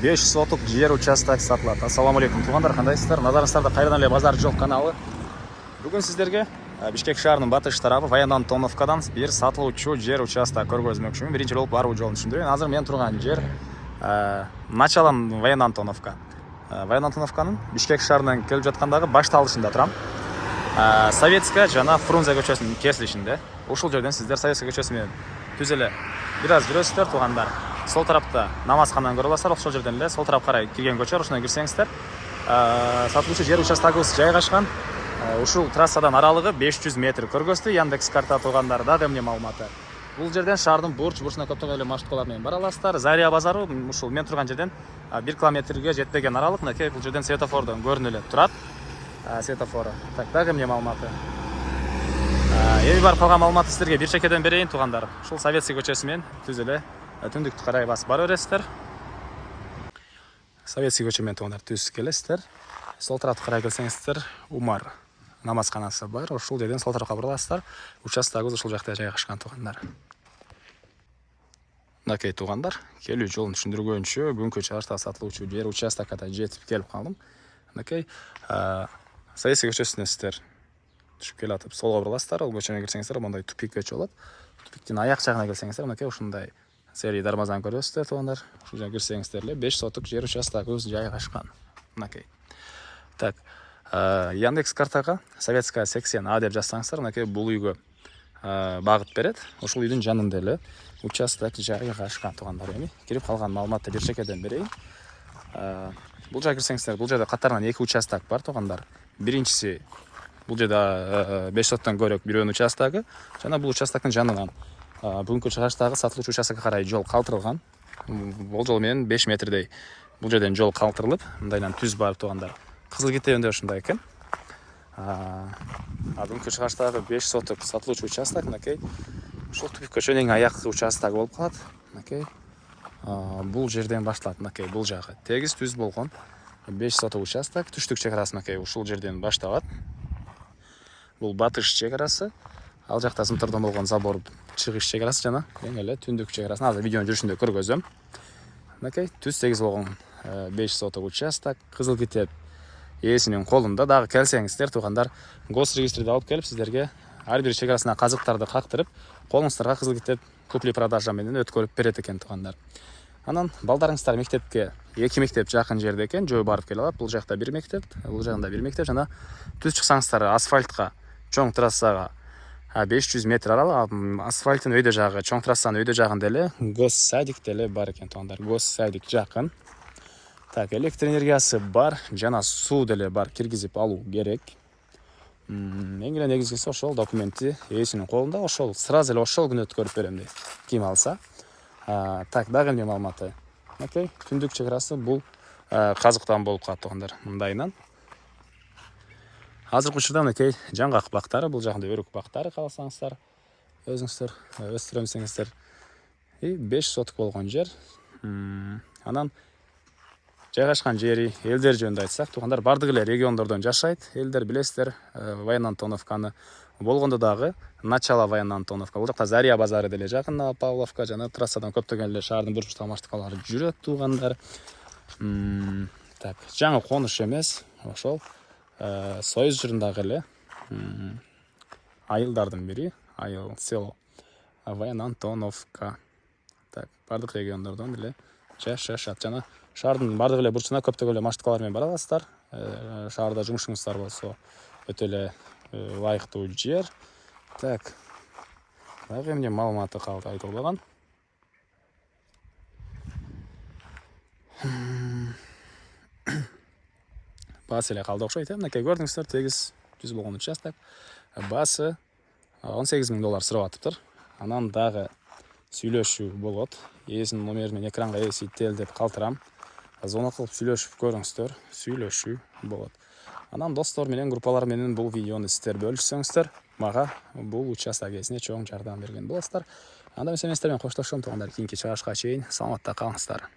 5 сотық жер участок сатылады. Ассаламу алейкум туғандар, қандайсыздар? Назарыңыздарда қайдан әле базар жол каналы. Бүгін сіздерге Бишкек шаарынын батыш тарабы Ваян Антоновкадан бир сатылуучу жер участок көргөзмөкчүмүн. Биринчи болуп баруу жолун түшүндүрөйүн. Азыр мен турган жер началан Ваян Антоновка. Ваян Антоновканын Бишкек шаарынан келип жаткандагы башталышында турам. Советская жана Фрунзе көчөсүнүн кесилишинде. Ушул жерден сиздер Советская көчөсү менен түз эле бир аз жүрөсүздөр тугандар. Сол тарапта намазхананы көрө аласыздар. Ошол жерден эле сол тарапка карай кирген көчө, ошондон кирсеңиздер, сатылуучу жер участогубуз жайгашкан. Ушул трассадан аралыгы 500 метр көргөздү. Яндекс карта тугандар дагы эмне маалыматы. Бул жерден шаардын бурч-бурчуна көптөгөн эле маршруткалар менен бара аласыздар. Зария базары ушул мен турган жерден 1 километрге жетпеген аралык. Мынакей бул жерден светофордон көрүнүп эле турат. Светофору. Так, дагы эмне маалыматы. Эми бар калган маалыматты сиздерге бир чекеден берейин тугандар. Ушул Советский көчөсү менен түз эле түндүктү карай басып бара бересиздер. Советский көчө менен тугандар түз келесиздер. Сол тарапка карай келсеңиздер, Умар намазханасы бар. Ушул жерден сол тарапка буруласыздар. Участогубуз ушул жакта жайгашкан тугандар. Мынакей тугандар, келүү жолун түшүндүргөнчө бүгүнкү чыгышта сатылуучу жер участокко жетип келип калдым. Мынакей Советский көчөсүнөн сиздер түшүп келатып солго буруласыздар. Ал көчөнө кирсеңиздер, мондай тупик көчө болот. Тупиктин аяк жагына келсеңиздер, мынакей ушундай серий дармазан көрөсүздөр тугандар. Ушул жерге кирсеңиздер эле 5 соток жер участогубуз жайгашкан. Мынакей. Так, Яндекс картага Советская 80А деп жазсаңыздар, мынакей бул үйгө багыт берет. Ушул үйдүн жанында эле участок жайгашкан тугандар. Эми кирип калган маалыматты бир чекеден берейин. Бул жерге кирсеңиздер, бул жерде катарынан 2 участок бар тугандар. Биринчиси бул жерде 5 соттон көрөк бирөөнүн участогу, жана бул участоктун жанынан бүгүнкү чыгыштагы сатылуучу участокко карай жол калтырылган. Болжол менен 5 метрдей бул жерден жол калтырылып, мындайдан түз барып тугандар. Кызыл китебинде ушундай экен. Бүгүнкү чыгыштагы 5 соток сатылуучу участок мынакей ушул тупик көчөнүн аяк участогу болуп калат. Мынакей бул жерден башталат. Мынакей бул жагы тегиз түз болгон 5 соток участок. Түштүк чек арасы мынакей ушул жерден башталат. Бул батыш чек арасы. Ал жакта зымтырдан болгон забор чыгыш чек арасы жана эң эле түндүк чек арасын азыр видеонун жүрүшүндө көргөзөм. Мынакей түз тегиз болгон 5 соток участок. Кызыл китеп ээсинин колунда. Дагы келсеңиздер тугандар, гос регистрди алып келип сиздерге ар бир чек арасына казыктарды кактырып, колуңуздарга кызыл китеп купли-продажа менен өткөрүп берет экен тугандар. Анан балдарыңыздар мектепке 2 мектеп жакын жерде экен, жөө барып келе алат. Бул жакта 1 мектеп, бул жагында 1 мектеп жана түз чыксаңыздар асфальтка, чоң трассага 500 метр аралык асфальттын өйдө жагы, чоң трассанын өйдө жагында эле гос садик деле бар экен тугандар. Гос садик жакын. Так, электр энергиясы бар жана суу деле бар, киргизип алуу керек. Эң эле негизгиси ошол документи ээсинин колунда, ошол сразу эле ошол күнү өткөрүп берем дейт. Ким алса. Так, дагы эмне маалыматы. Окей, түндүк чек арасы бул казыктан болуп калат тугандар. Мындайынан. Азыркы учурда мынакей жаңгак бактары, бул жагында өрүк бактары кааласаңыздар, өзүңүздөр өстүрөм десеңиздер. 5 соток болгон жер. Анан жайгашкан жери, элдер жөнүндө айтсак, тугандар бардык эле региондордон жашайт. Элдер билесиздер, Ваян Антоновканы болгондо дагы начало Ваян Антоновка. Бул жакта Зария базары деле жакын, Павловка жана трассадан көптөгөн эле шаардын бурчтагы маршруткалары жүрөт тугандар. Так, жаңы конуш эмес, ошол Союз жырындагы эле айылдардын бири, айыл село Ваян Антоновка. Так, бардык региондордон эле жашашат жана шаардын бардык эле бурчуна көптөгөн эле маршруткалар менен бара аласыздар. Шаарда жумушуңуздар болсо өтө эле ылайыктуу жер. Так, дагы эмне маалыматы калды айтылбаган. Басы эле калды окшойт. Мынакей көрдүңүздөр, тегиз түз болгон участок. Басы $18,000 сурап атыптыр. Анан дагы сүйлөшүү болот. Ээсинин номерин экранга эсийтел деп калтырам. Звонок кылып сүйлөшүп көрүңүздөр, сүйлөшүү болот. Анан достор менен, группалар менен бул видеону сиздер бөлүшсөңүздөр, мага бул участок ээсине чоң жардам берген болосуздар. Анда мен сиздер менен коштошом тугандар, кийинки чыгышка чейин саламатта калыңыздар.